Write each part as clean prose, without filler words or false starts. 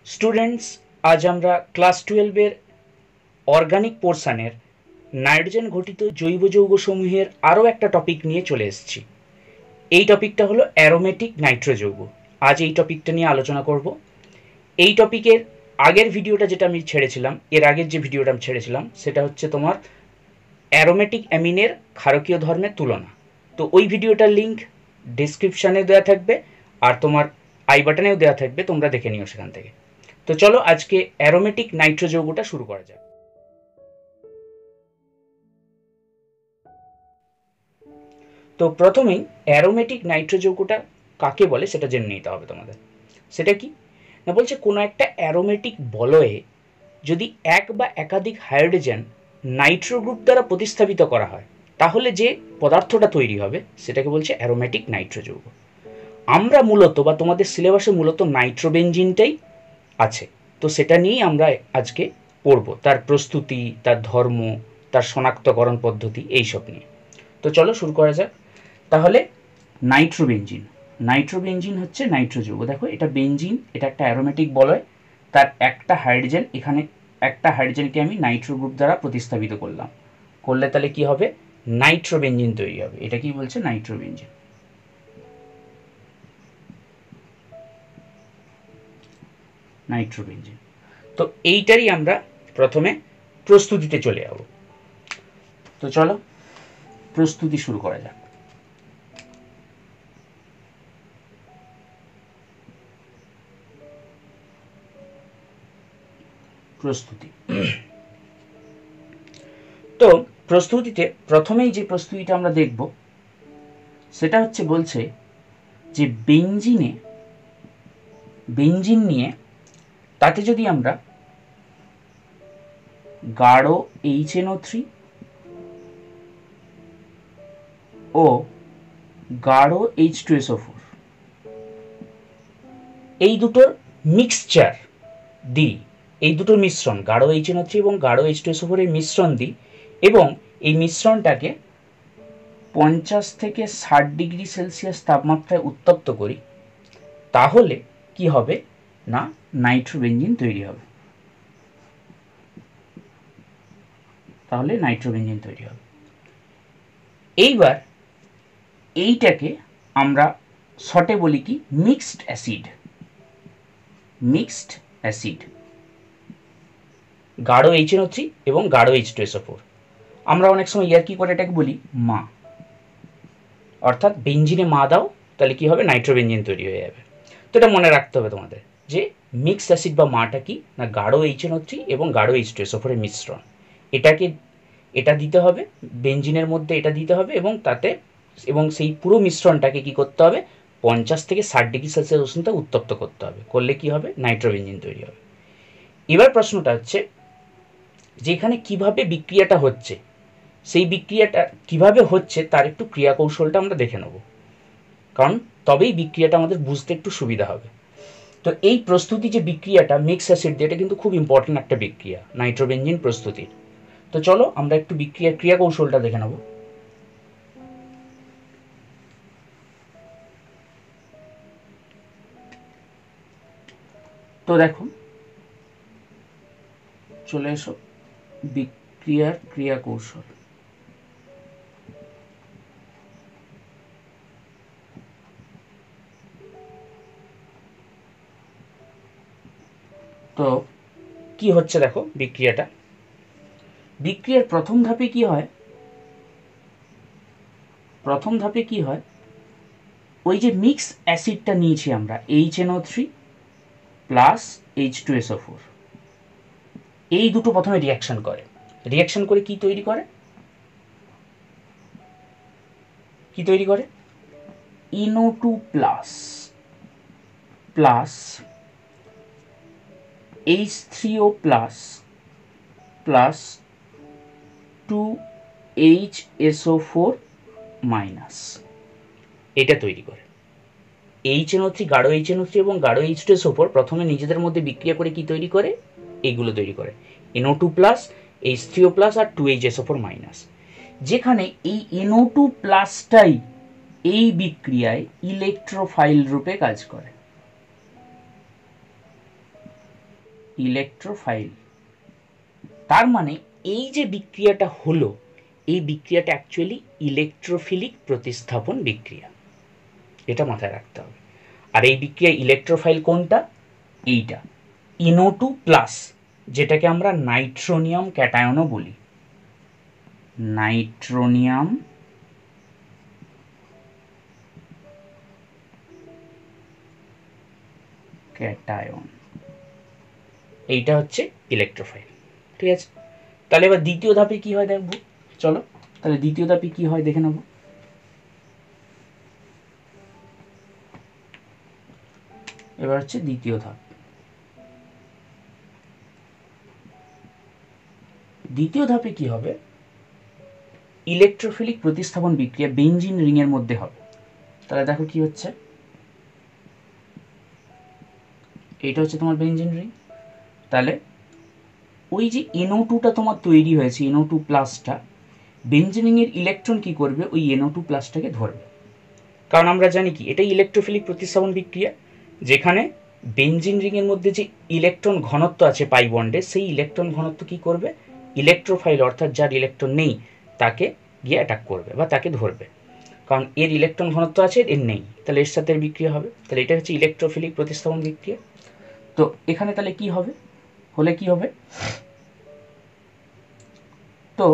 Students, আজ আমরা class 12-এর organic পোর্শনের nitrogen ঘটিত জৈব যৌগসমূহের আরও একটা টপিক নিয়ে চলে এসেছি। এই টপিকটা হলো অ্যারোমেটিক নাইট্রো যৌগ। আজ এই টপিকটা নিয়ে আলোচনা করব। এই টপিকের আগের ভিডিওটা যেটা আমি ছেড়েছিলাম, এর আগের যে ভিডিওটা আমি ছেড়েছিলাম সেটা হচ্ছে তোমার অ্যারোমেটিক অ্যামিনের ক্ষারকীয় ধর্মের তুলনা। তো ওই ভিডিওটার লিঙ্ক ডিসক্রিপশানে দেওয়া থাকবে আর তোমার আই বাটনেও দেওয়া থাকবে, তোমরা দেখে নিও সেখান থেকে। তো চলো আজকে অ্যারোমেটিক নাইট্রো যৌগটা শুরু করা যাক। তো প্রথমেই অ্যারোমেটিক নাইট্রো যৌগটা কাকে বলে সেটা জেনে নিতে হবে তোমাদের। সেটা কি না, বলছে কোনো একটা অ্যারোমেটিক বলয়ে যদি এক বা একাধিক হাইড্রোজেন নাইট্রো গ্রুপ দ্বারা প্রতিস্থাপিত করা হয় তাহলে যে পদার্থটা তৈরি হবে সেটাকে বলছে অ্যারোমেটিক নাইট্রো যৌগ। আমরা মূলত বা তোমাদের সিলেবাসে মূলত নাইট্রোবেনজিনটাই আছে, তো সেটা নিয়েই আমরা আজকে পড়ব, তার প্রস্তুতি, তার ধর্ম, তার শনাক্তকরণ পদ্ধতি, এইসব নিয়ে। তো চলো শুরু করা যাক। তাহলে নাইট্রোবেনজিন হচ্ছে নাইট্রো যৌগ। দেখো এটা বেনজিন, এটা একটা অ্যারোমেটিক বলয়, তার একটা হাইড্রোজেন, এখানে একটা হাইড্রোজেনকে আমি নাইট্রো গ্রুপ দ্বারা প্রতিস্থাপিত করলে তাহলে কি হবে, নাইট্রোবেনজিন তৈরি হবে। এটা কি বলছে, নাইট্রোবেনজিন। তো এইটারই আমরা প্রথমে প্রস্তুতিতে চলে যাব। তো চলো প্রস্তুতি শুরু করা যাক। প্রস্তুতি। তো প্রস্তুতিতে প্রথমেই যে প্রস্তুতিটা আমরা দেখব সেটা হচ্ছে, বলছে যে বেনজিন নিয়ে তাতে যদি আমরা গাঢ় HNO3 ও গাঢ় H2SO4 এই দুটোর মিক্সচার দিই, এই দুটোর মিশ্রণ, গাঢ় HNO3 এবং গাঢ় H2SO4 এর মিশ্রণ দিই এবং এই মিশ্রণটাকে 50 থেকে 60 ডিগ্রি সেলসিয়াস তাপমাত্রায় উত্তপ্ত করি, তাহলে কি হবে না, নাইট্রোবেনজিন তৈরি হবে। এইবার এইটাকে আমরা শর্টে বলি কি, মিক্সড অ্যাসিড। গাঢ় HNO3 এবং গাঢ় H2SO4, আমরা অনেক সময় ইয়ার্কি করে এটাকে বলি মা, অর্থাৎ বেনজিনে মা দাও, তাহলে কি হবে, নাইট্রোবেনজিন তৈরি হয়ে যাবে। তো এটা মনে রাখতে হবে তোমাদের যে মিক্সড অ্যাসিড বা মাটা কি না, গাঢ় HNO3 এবং গাঢ় H2SO4 এর মিশ্রণ। এটা দিতে হবে বেনজিনের মধ্যে, এটা দিতে হবে এবং সেই পুরো মিশ্রণটাকে কি করতে হবে, 50 থেকে 60 ডিগ্রি সেলসিয়াস উষ্ণতায় উত্তপ্ত করতে হবে। করলে কি হবে, নাইট্রোবেনজিন তৈরি হবে। এবার প্রশ্নটা হচ্ছে যে এখানে কিভাবে বিক্রিয়াটা হচ্ছে, সেই বিক্রিয়াটা কিভাবে হচ্ছে তার একটু ক্রিয়া কৌশলটা আমরা দেখে নেব, কারণ তবেই বিক্রিয়াটা আমাদের বুঝতে একটু সুবিধা হবে। তো এই প্রস্তুতি যে বিক্রিয়াটা মিক্স অ্যাসিড দিয়ে, এটা কিন্তু খুব ইম্পর্টেন্ট একটা বিক্রিয়া নাইট্রোবেনজিন প্রস্তুতির। তো চলো আমরা একটু ক্রিয়া কৌশলটা দেখে নেব। তো দেখো, চলে এসো বিক্রিয়ার ক্রিয়া কৌশল। তো কি হচ্ছে দেখো, বিক্রিয়ার প্রথম ধাপে কি হয়, ওই যে মিক্স অ্যাসিডটা নিয়েছি আমরা HNO3 প্লাস H2SO4, এই দুটো প্রথমে রিয়াকশন করে কি তৈরি করে NO2 plus H3O plus 2HSO4 minus, এটা তৈরি করে। HNO3, গাঢ় HNO3 এবং গাঢ় H2SO4 প্রথমে নিজেদের মধ্যে বিক্রিয়া করে কি তৈরি করে, এইগুলো তৈরি করে NO2 প্লাস H3O প্লাস আর 2HSO4 মাইনাস, যেখানে এই NO2 প্লাসটাই এই বিক্রিয়ায় ইলেকট্রোফাইল রূপে কাজ করে। ইলেকট্রোফাইল। তার মানে এই যে বিক্রিয়াটা হলো, এই বিক্রিয়াটা অ্যাকচুয়ালি ইলেকট্রোফিলিক প্রতিস্থাপন বিক্রিয়া, এটা মাথায় রাখতে হবে। আর এই বিক্রিয়া ইলেকট্রোফাইল কোনটা? এইটা NO2 প্লাস, যেটাকে আমরা নাইট্রোনিয়াম ক্যাটায়নও বলি, নাইট্রোনিয়াম ক্যাটায়ন, এইটা হচ্ছে ইলেকট্রোফাইল। ঠিক আছে, তাহলে এবার দ্বিতীয় ধাপে কি হয় দেখবো। চলো তাহলে দ্বিতীয় ধাপে কি হয় দেখে নেব। এবার হচ্ছে দ্বিতীয় ধাপ। দ্বিতীয় ধাপে কি হবে? ইলেকট্রোফিলিক প্রতিস্থাপন বিক্রিয়া বেঞ্জিন রিং এর মধ্যে হবে। তাহলে দেখো কি হচ্ছে, এটা হচ্ছে তোমার বেঞ্জিন রিং। তাহলে ওই যে NO2টা তোমার তৈরি হয়েছে, NO2 প্লাসটা, বেঞ্জিন রিং এর ইলেকট্রন কি করবে? ওই NO2 প্লাসটাকে ধরবে। কারণ আমরা জানি কি এটা ইলেকট্রোফিলিক প্রতিস্থাপন বিক্রিয়া, যেখানে বেঞ্জিন রিং এর মধ্যে যে ইলেকট্রন ঘনত্ব আছে পাই বন্ডে, সেই ইলেকট্রন ঘনত্ব কি করবে? ইলেকট্রোফাইল অর্থাৎ যার ইলেকট্রন নেই তাকে গিয়ে অ্যাটাক করবে বা তাকে ধরবে, কারণ এর ইলেকট্রন ঘনত্ব আছে, এর নেই, তাহলে এর সাথে বিক্রিয়া হবে। তাহলে এটা হচ্ছে ইলেকট্রোফিলিক প্রতিস্থাপন বিক্রিয়া। তো এখানে তাহলে কি হবে? হলে কি হবে? তো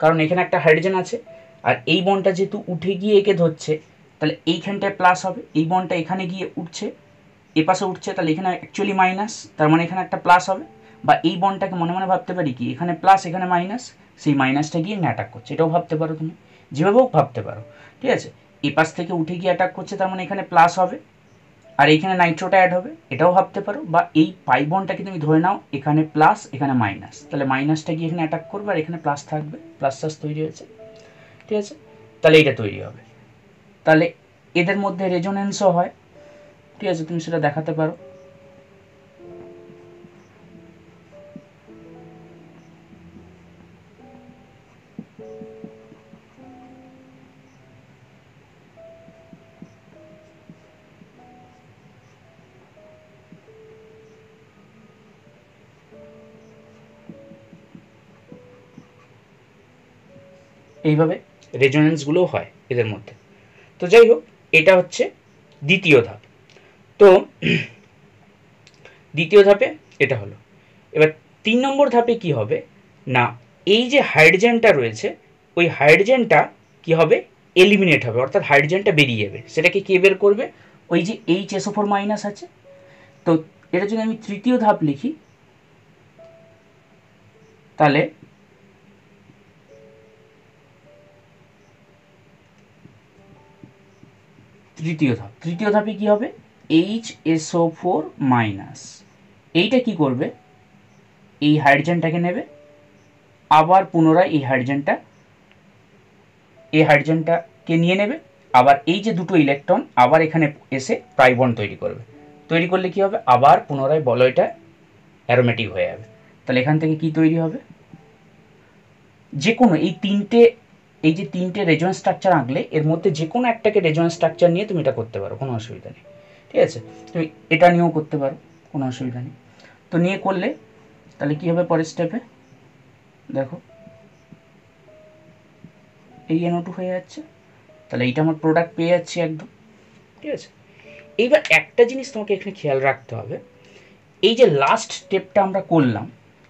কারণ এখানে একটা হাইড্রোজেন আছে, আর এই বন্ডটা যেহেতু উঠে গিয়ে একে ধরছে, তাহলে এইখানটায় প্লাস হবে। এই বন্ডটা এখানে গিয়ে উঠছে, এ পাশে উঠছে, তাহলে এখানে অ্যাকচুয়ালি মাইনাস, তার মানে এখানে একটা প্লাস হবে। বা এই বন্ডটাকে মনে মনে ভাবতে পারি কি এখানে প্লাস এখানে মাইনাস, সেই মাইনাসটা গিয়ে অ্যাটাক করছে, এটাও ভাবতে পারো তুমি, যেভাবে হোক ভাবতে পারো। ঠিক আছে, এ পাশ থেকে উঠে গিয়ে অ্যাটাক করছে, তার মানে এখানে প্লাস হবে, আর এইখানে নাইট্রোটা অ্যাড হবে, এটাও ভাবতে পারো। বা এই পাই বন্ডটাকে তুমি ধরে নাও এখানে প্লাস এখানে মাইনাস, তাহলে মাইনাসটা গিয়ে এখানে অ্যাটাক করবে, আর এখানে প্লাস থাকবে, প্লাস চার্জ তৈরি হয়েছে। ঠিক আছে, তাহলে এটা তৈরি হবে। তাহলে এদের মধ্যে রেজোনেন্সও হয়। ঠিক আছে, তুমি সেটা দেখাতে পারো। এইভাবে রেজোনেন্সগুলোও হয় এদের মধ্যে। তো যাই হোক, এটা হচ্ছে দ্বিতীয় ধাপ। তো দ্বিতীয় ধাপে এটা হলো। এবার 3 নম্বর ধাপে কি হবে না, এই যে হাইড্রোজেনটা রয়েছে, ওই হাইড্রোজেনটা কি হবে? এলিমিনেট হবে, অর্থাৎ হাইড্রোজেনটা বেরিয়ে যাবে। সেটাকে কে বের করবে? ওই যে HSO4 মাইনাস আছে। তো এটা যদি আমি তৃতীয় ধাপ লিখি, তাহলে তৃতীয় ধাপে কি হবে? HSO4 মাইনাস, এইটা কি করবে? এই হাইড্রোজেনটাকে নেবে, আবার পুনরায় এই হাইড্রোজেনটাকে নিয়ে নেবে, আবার এই যে দুটো ইলেকট্রন আবার এখানে এসে পাই বন্ড তৈরি করবে। তৈরি করলে কি হবে? আবার পুনরায় বলয়টা অ্যারোমেটিক হয়ে যাবে। তাহলে এখান থেকে কি তৈরি হবে? যে কোনো এই যে তিনটে রেজোনেন্স স্ট্রাকচার আঁকলে এর মধ্যে যে কোনো একটাকে রেজোনেন্স স্ট্রাকচার নিয়ে তুমি এটা করতে পারো, কোনো অসুবিধা নেই। ঠিক আছে, তুমি এটা নিয়েও করতে পারো, কোনো অসুবিধা নেই। তো নিয়ে করলে তাহলে কি হবে পরের স্টেপে? দেখো এই NO2 হয়ে যাচ্ছে, তাহলে এইটা আমার প্রোডাক্ট পেয়ে যাচ্ছি একদম। ঠিক আছে, এইবার একটা জিনিস তোমাকে এখানে খেয়াল রাখতে হবে, এই যে লাস্ট স্টেপটা আমরা করলাম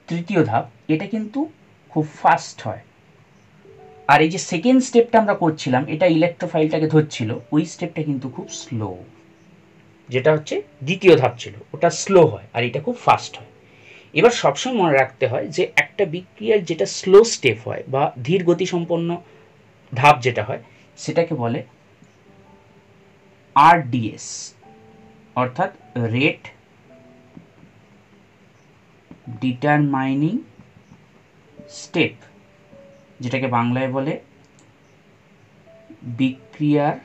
তৃতীয় ধাপ, এটা কিন্তু খুব ফাস্ট হয়। আর এই যে সেকেন্ড স্টেপটা আমরা করছিলাম, এটা ইলেকট্রোফাইলটাকে ধরছিল, ওই স্টেপটা কিন্তু খুব স্লো। যেটা হচ্ছে দ্বিতীয় ধাপ ছিল, ওটা স্লো হয়, আর এটা খুব ফাস্ট হয়। এবার সবসময় মনে রাখতে হয় যে একটা বিক্রিয়ার যেটা স্লো স্টেপ হয় বা ধীর গতি সম্পন্ন ধাপ যেটা হয়, সেটাকে বলে RDS, অর্থাৎ রেট ডিটারমাইনিং স্টেপ, যেটাকে বাংলায় বলে বিক্রিয়ার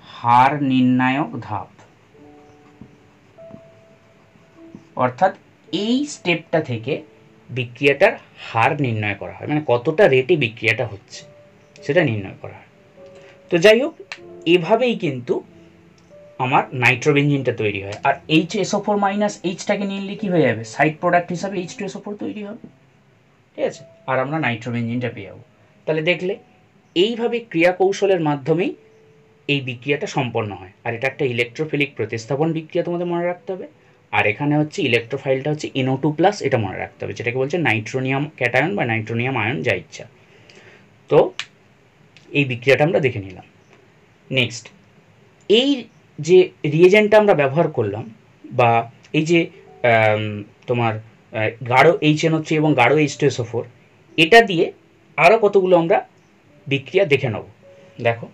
হার নির্ণায়ক ধাপ। অর্থাৎ এই স্টেপটা থেকে বিক্রিয়াটার হার নির্ণয় করা হয়, মানে কতটা রেটে বিক্রিয়াটা হচ্ছে সেটা নির্ণয় করা হয়। তো যাই হোক, এভাবেই কিন্তু আমার নাইট্রোবেঞ্জিনটা তৈরি হয়। আর HSO4 মাইনাস এইচটাকে নিলে কি হয়ে যাবে, সাইড প্রোডাক্ট হিসাবে H2SO4 তৈরি হবে, ঠিক আছে, আর আমরা নাইট্রোবেঞ্জিনটা পেয়ে যাবো। তাহলে দেখলে এইভাবে ক্রিয়া কৌশলের মাধ্যমেই এই বিক্রিয়াটা সম্পন্ন হয়। আর এটা একটা ইলেকট্রোফিলিক প্রতিস্থাপন বিক্রিয়া, তোমাদের মনে রাখতে হবে। আর এখানে হচ্ছে ইলেকট্রোফাইলটা হচ্ছে NO2+, এটা মনে রাখতে হবে, যেটাকে বলছে নাইট্রোনিয়াম ক্যাটায়ন বা নাইট্রোনিয়াম আয়ন, যা ইচ্ছা। তো এই বিক্রিয়াটা আমরা দেখে নিলাম। নেক্সট, এই যে রিয়েজেন্টটা আমরা ব্যবহার করলাম, বা এই যে তোমার গাঢ় HNO3 এবং গাঢ় H2SO4, এটা দিয়ে আরও কতগুলো আমরা বিক্রিয়া দেখে নেব। দেখো,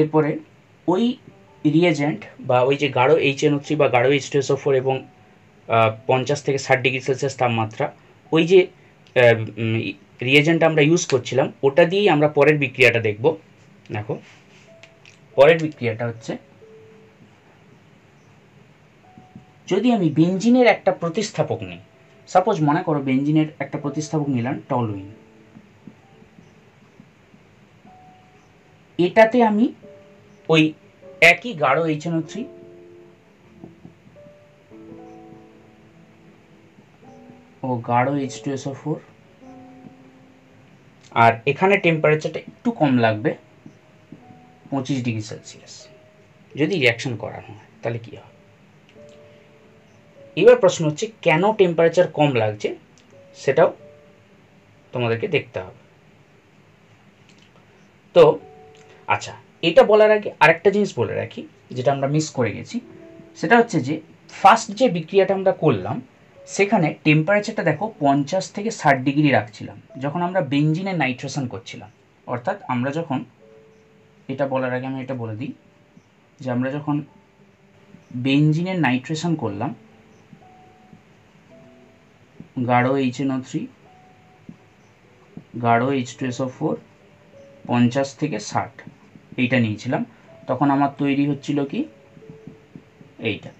এরপরে ওই রিয়েজেন্ট বা ওই যে গাঢ় HNO3 বা গাঢ় H2SO4 এবং 50 থেকে 60 ডিগ্রি সেলসিয়াস তাপমাত্রা, ওই যে রিয়েজেন্ট আমরা ইউজ করছিলাম, ওটা দিয়েই আমরা পরের বিক্রিয়াটা দেখব। দেখো, পরের বিক্রিয়াটা হচ্ছে, যদি আমি বেঞ্জিনের একটা প্রতিস্থাপক নিই, সাপোজ মনে করো বেঞ্জিনের একটা প্রতিস্থাপক নিলাম টলুইন, এটাতে আমি ওই একই গাঢ় HNO3 ও গাঢ় H2SO4, আর এখানে টেম্পারেচারটা একটু কম লাগবে, 25 ডিগ্রি সেলসিয়াস, যদি রিয়াকশন করানো হয় তাহলে কি হয়। এবার প্রশ্ন হচ্ছে কেন টেম্পারেচার কম লাগছে, সেটাও তোমাদেরকে দেখতে হবে। তো আচ্ছা, এটা বলার আগে আরেকটা জিনিস বলে রাখি, যেটা আমরা মিস করে গেছি, সেটা হচ্ছে যে ফার্স্ট যে বিক্রিয়াটা আমরা করলাম, সেখানে টেম্পারেচারটা দেখো 50 থেকে 60 ডিগ্রি রাখছিলাম যখন আমরা বেঞ্জিনের নাইট্রেশন করছিলাম। অর্থাৎ আমরা যখন, এটা বলার আগে আমি এটা বলে দিই, যে আমরা যখন বেঞ্জিনের নাইট্রেশন করলাম, গাঢ় HNO3, গাঢ় H2SO4, 50 থেকে 60, এইটা নিয়েছিলাম, তখন আমার তৈরি হচ্ছিল কি এইটা।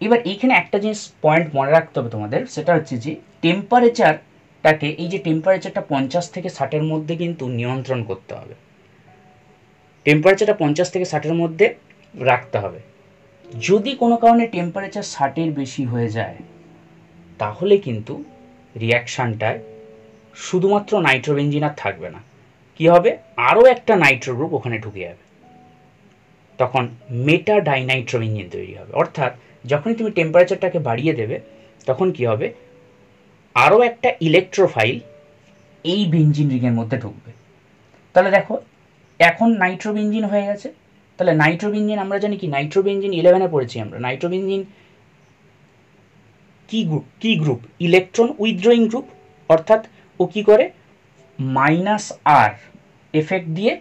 এবার এইখানে একটা জিনিস পয়েন্ট মনে রাখতে হবে তোমাদের, সেটা হচ্ছে যে টেম্পারেচারটাকে, এই যে টেম্পারেচারটা 50 থেকে 60-এর মধ্যে কিন্তু নিয়ন্ত্রণ করতে হবে, টেম্পারেচারটা 50 থেকে 60-এর মধ্যে রাখতে হবে। যদি কোনো কারণে টেম্পারেচার 60-এর বেশি হয়ে যায়, তাহলে কিন্তু রিয়াকশানটায় শুধুমাত্র নাইট্রোবেঞ্জিন আর থাকবে না, কি হবে, আরও একটা নাইট্রো গ্রুপ ওখানে ঢুকে যাবে, তখন মেটা ডাইনাইট্রোবেঞ্জিন তৈরি হবে। অর্থাৎ যখনই তুমি টেম্পারেচারটাকে বাড়িয়ে দেবে, তখন কি হবে, আরও একটা ইলেকট্রোফাইল এই বেঞ্জিন রিংয়ের মধ্যে ঢুকবে। তাহলে দেখো, এখন নাইট্রোবেঞ্জিন হয়ে গেছে। তাহলে নাইট্রোবেঞ্জিন আমরা জানি কি, নাইট্রোবেঞ্জিন 11-এ পড়েছি আমরা, নাইট্রোবেঞ্জিন কি গ্রুপ, ইলেকট্রন উইথড্রয়িং গ্রুপ। অর্থাৎ ও কি করে, -R এফেক্ট দিয়ে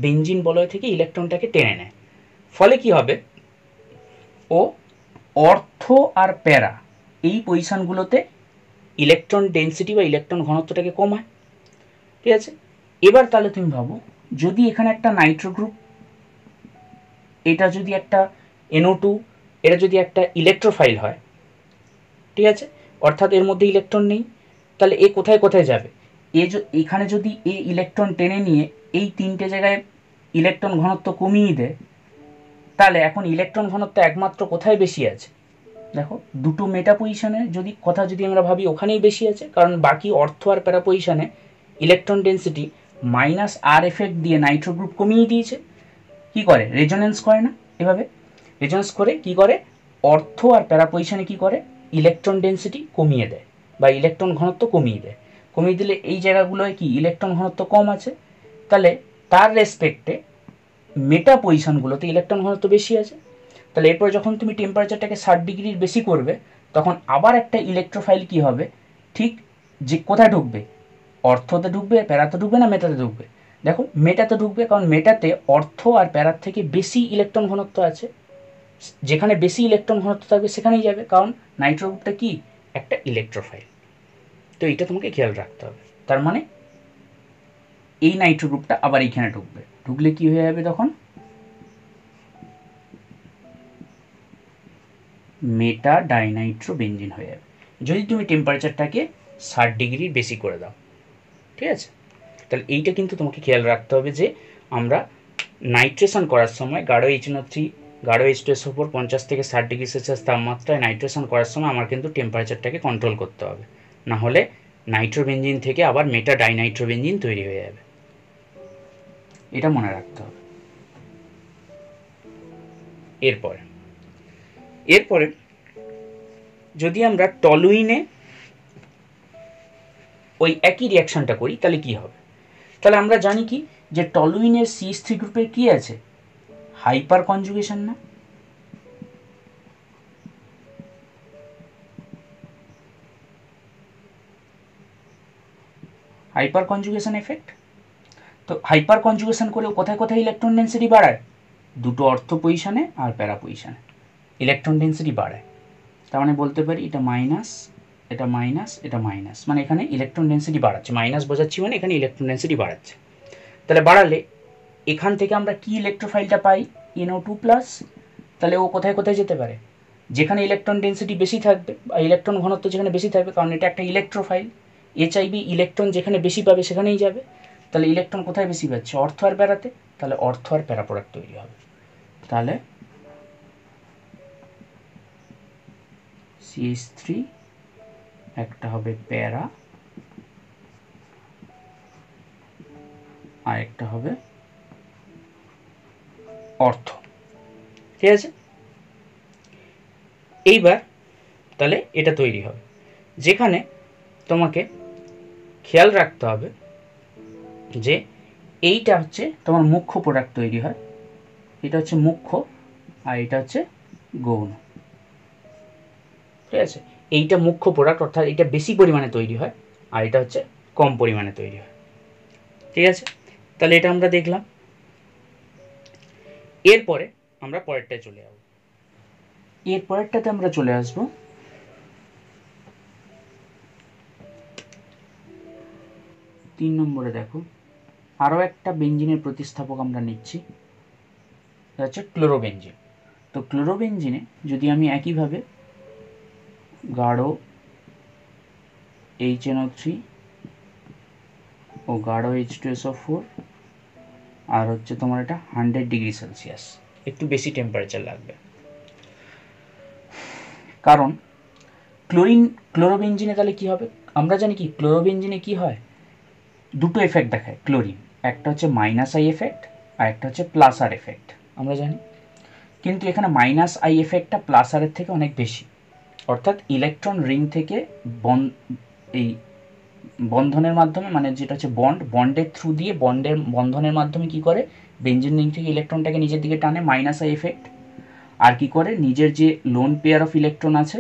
বেঞ্জিন বলয় থেকে ইলেকট্রনটাকে টেনে নেয়। ফলে কি হবে, ও অর্থ আর প্যারা এই পজিশনগুলোতে ইলেকট্রন ডেন্সিটি বা ইলেকট্রন ঘনত্বটাকে কমায়, ঠিক আছে। এবার তাহলে তুমি ভাবো, যদি এখানে একটা নাইট্রো গ্রুপ, এটা যদি একটা NO2, এটা যদি একটা ইলেকট্রোফাইল হয়, ঠিক আছে, অর্থাৎ এর মধ্যে ইলেকট্রন নেই, তাহলে এ কোথায় কোথায় যাবে, এখানে যদি এ ইলেকট্রন টেনে নিয়ে এই তিনটে জায়গায় ইলেকট্রন ঘনত্ব কমিয়ে দেয়, তাহলে এখন ইলেকট্রন ঘনত্ব একমাত্র কোথায় বেশি আছে, দেখো দুটো মেটা পজিশনে যদি আমরা ভাবি, ওখানেই বেশি আছে, কারণ বাকি অর্থ আর প্যারা পজিশনে ইলেকট্রন ডেন্সিটি -R এফেক্ট দিয়ে নাইট্রো গ্রুপ কমিয়ে দিয়েছে। কি করে, রেজোনেন্স করে না, এভাবে রেজোনেন্স করে কি করে, অর্থ আর প্যারা পজিশনে কি করে, ইলেকট্রন ডেন্সিটি কমিয়ে দেয় বা ইলেকট্রন ঘনত্ব কমিয়ে দেয়। কমিয়ে দিলে এই জায়গাগুলোয় কি ইলেকট্রন ঘনত্ব কম আছে, তাহলে তার রেসপেক্টে মেটা পজিশনগুলোতে ইলেকট্রন ঘনত্ব বেশি আছে। তাহলে এরপর যখন তুমি টেম্পারেচারটাকে 60 ডিগ্রির বেশি করবে, তখন আবার একটা ইলেকট্রোফাইল কি হবে, ঠিক যে কোথায় ঢুকবে, অর্থতে ঢুকবে, প্যারাতে ঢুকবে না মেটাতে ঢুকবে, দেখো মেটাতে ঢুকবে, কারণ মেটাতে অর্থ আর প্যারার থেকে বেশি ইলেকট্রন ঘনত্ব আছে, যেখানে বেশি ইলেকট্রন ঘনত্ব থাকবে সেখানেই যাবে, কারণ নাইট্রো গ্রুপটা কি, একটা ইলেকট্রোফাইল। তো এটা তোমাকে খেয়াল রাখতে হবে। তার মানে এই নাইট্রো গ্রুপটা আবার এইখানে ঢুকবে, ঢুকলে কি হয়ে যাবে, তখন মেটা ডাইনাইট্রো বেঞ্জিন হয়ে যাবে যদি তুমি টেম্পারেচারটাকে 60 ডিগ্রির বেশি করে দাও। ঠিক আছে, তাহলে এইটা কিন্তু তোমাকে খেয়াল রাখতে হবে যে আমরা নাইট্রেশন করার সময় গাঢ় HNO3 গাঢ় H2SO4 50 থেকে 60 ডিগ্রি সেলসিয়াস তাপমাত্রায় নাইট্রেশন করার সময় আমার কিন্তু টেম্পারেচারটাকে কন্ট্রোল করতে হবে, না হলে নাইট্রোবেঞ্জিন থেকে আবার মেটা ডাইনাইট্রোবেঞ্জিন তৈরি হয়ে যাবে, এটা মনে রাখতে হবে। এরপরে যদি আমরা টলুইনে ওই একই রিয়াকশনটা করি তাহলে কি হবে, তাহলে আমরা জানি কি যে টলুইনের CH3 গ্রুপের কি আছে, হাইপার কনজুগেশন না, হাইপার কনজুগেশন এফেক্ট। তো হাইপার কনজুগেশন করে কোথায় কোথায় ইলেকট্রন ডেন্সিটি বাড়ায়, দুটো অর্থ পজিশনে আর প্যারা পজিশনে ইলেকট্রন ডেন্সিটি বাড়ায়। তার মানে বলতে পারি এটা মাইনাস, এটা মাইনাস, এটা মাইনাস, মানে এখানে ইলেকট্রন ডেন্সিটি বাড়াচ্ছে, মাইনাস বোঝাচ্ছি মানে এখানে ইলেকট্রন ডেন্সিটি বাড়াচ্ছে। তাহলে বাড়ালে এখান থেকে আমরা কি ইলেকট্রোফাইলটা পাই, NO2+, তাহলে ও কোথায় কোথায় যেতে পারে, যেখানে ইলেকট্রন ডেন্সিটি বেশি থাকবে বা ইলেকট্রন ঘনত্ব যেখানে বেশি থাকবে, কারণ এটা একটা ইলেকট্রোফাইল, HIV ইলেকট্রন যেখানে বেশি পাবে সেখানেই যাবে। তাহলে ইলেকট্রন কোথায় বেশি পাচ্ছে, অর্থ আর প্যারাতে, তাহলে অর্থ আর প্যারা প্রোডাক্ট তৈরি হবে। তাহলে CH3 একটা হবে প্যারা আর একটা হবে অর্থ। ঠিক আছে, এইবার তাহলে এটা তৈরি হবে, যেখানে তোমাকে খেয়াল রাখতে হবে যে এইটা হচ্ছে তোমার মুখ্য প্রোডাক্ট তৈরি হয়, এটা হচ্ছে মুখ্য আর এটা হচ্ছে গৌণ। ঠিক আছে, এইটা মুখ্য প্রোডাক্ট অর্থাৎ এটা বেশি পরিমাণে তৈরি হয় আর এটা হচ্ছে কম পরিমাণে তৈরি হয়। ঠিক আছে, তাহলে এটা আমরা দেখলাম। এরপরে আমরা পরেরটায় চলে যাব, এর পরেরটাতে আমরা চলে আসব 3 নম্বরে। দেখো আরও একটা বেঞ্জিনের প্রতিস্থাপক আমরা নিচ্ছি, এটা হচ্ছে ক্লোরোবেঞ্জিন। তো ক্লোরোবেঞ্জিনে যদি আমি একইভাবে গাঢ় HNO3 ও গাঢ় H2SO4 আর হচ্ছে তোমার এটা 100 ডিগ্রি সেলসিয়াস, একটু বেশি টেম্পারেচার লাগবে, কারণ ক্লোরোবেঞ্জিনে তাহলে কি হবে, আমরা জানি কি ক্লোরোবেঞ্জিনে কি হয়, দুটো এফেক্ট দেখায় ক্লোরিন, একটা হচ্ছে -I এফেক্ট আর একটা হচ্ছে +R এফেক্ট আমরা জানি, কিন্তু এখানে -I এফেক্টটা +R এর থেকে অনেক বেশি, অর্থাৎ ইলেকট্রন রিং থেকে এই বন্ধনের মাধ্যমে, মানে যেটা হচ্ছে বন্ডের থ্রু দিয়ে বন্ধনের মাধ্যমে কি করে বেঞ্জিন রিং থেকে ইলেকট্রনটাকে নিজের দিকে টানে -I এফেক্ট, আর কি করে নিজের যে লোন পেয়ার অফ ইলেকট্রন আছে,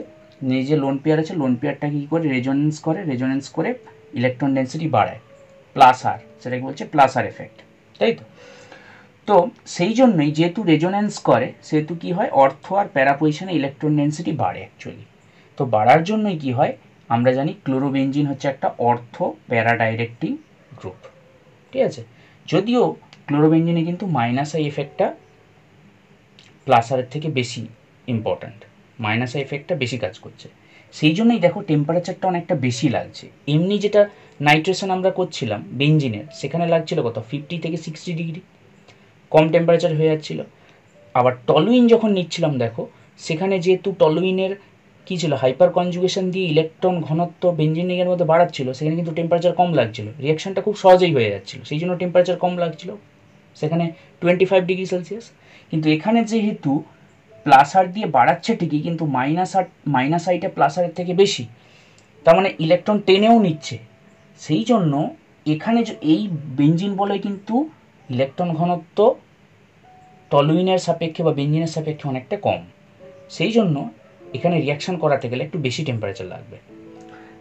নিজের লোন পেয়ার আছে, লোন পেয়ারটাকে কি করে রেজোনেন্স করে ইলেকট্রন ডেন্সিটি বাড়ায় +R, সেটাকে বলছে +R এফেক্ট, তাই তো। তো সেই জন্যই যেহেতু রেজোনেন্স করে সেহেতু কি হয়, অর্থ আর প্যারা পজিশনে ইলেকট্রন ডেন্সিটি বাড়ে অ্যাকচুয়ালি। তো বাড়ার জন্যই কি হয়, আমরা জানি ক্লোরোবেঞ্জিন হচ্ছে একটা অর্থ প্যারা ডাইরেক্টিং গ্রুপ। ঠিক আছে, যদিও ক্লোরোবেঞ্জিনে কিন্তু -I এফেক্টটা +R এর থেকে বেশি ইম্পর্ট্যান্ট, -I এফেক্টটা বেশি কাজ করছে, সেই জন্যই দেখো টেম্পারেচারটা অনেকটা বেশি লাগছে। এমনি যেটা নাইট্রেশন আমরা করছিলাম বেঞ্জিনের, সেখানে লাগছিল কত 50 থেকে 60 ডিগ্রি, কম টেম্পারেচার হয়ে যাচ্ছিল। আবার টলুইন যখন নিচ্ছিলাম দেখো, সেখানে যেহেতু টলুইনের কী ছিল, হাইপার কনজুগেশন দিয়ে ইলেকট্রন ঘনত্ব বেঞ্জিন রিংয়ের মধ্যে বাড়াচ্ছিল, সেখানে কিন্তু টেম্পারেচার কম লাগছিল, রিয়াকশনটা খুব সহজেই হয়ে যাচ্ছিল, সেই জন্য টেম্পারেচার কম লাগছিল, সেখানে 25 ডিগ্রি সেলসিয়াস। কিন্তু এখানে যেহেতু +R দিয়ে বাড়াচ্ছে ঠিকই, কিন্তু -Iটা +R এর থেকে বেশি, তার মানে ইলেকট্রন টেনেও নিচ্ছে, সেই জন্য এখানে এই বেঞ্জিন বলে কিন্তু ইলেকট্রন ঘনত্ব টলুইনের সাপেক্ষে বা বেঞ্জিনের সাপেক্ষে অনেকটা কম, সেই জন্য এখানে রিয়াকশন করাতে গেলে একটু বেশি টেম্পারেচার লাগবে।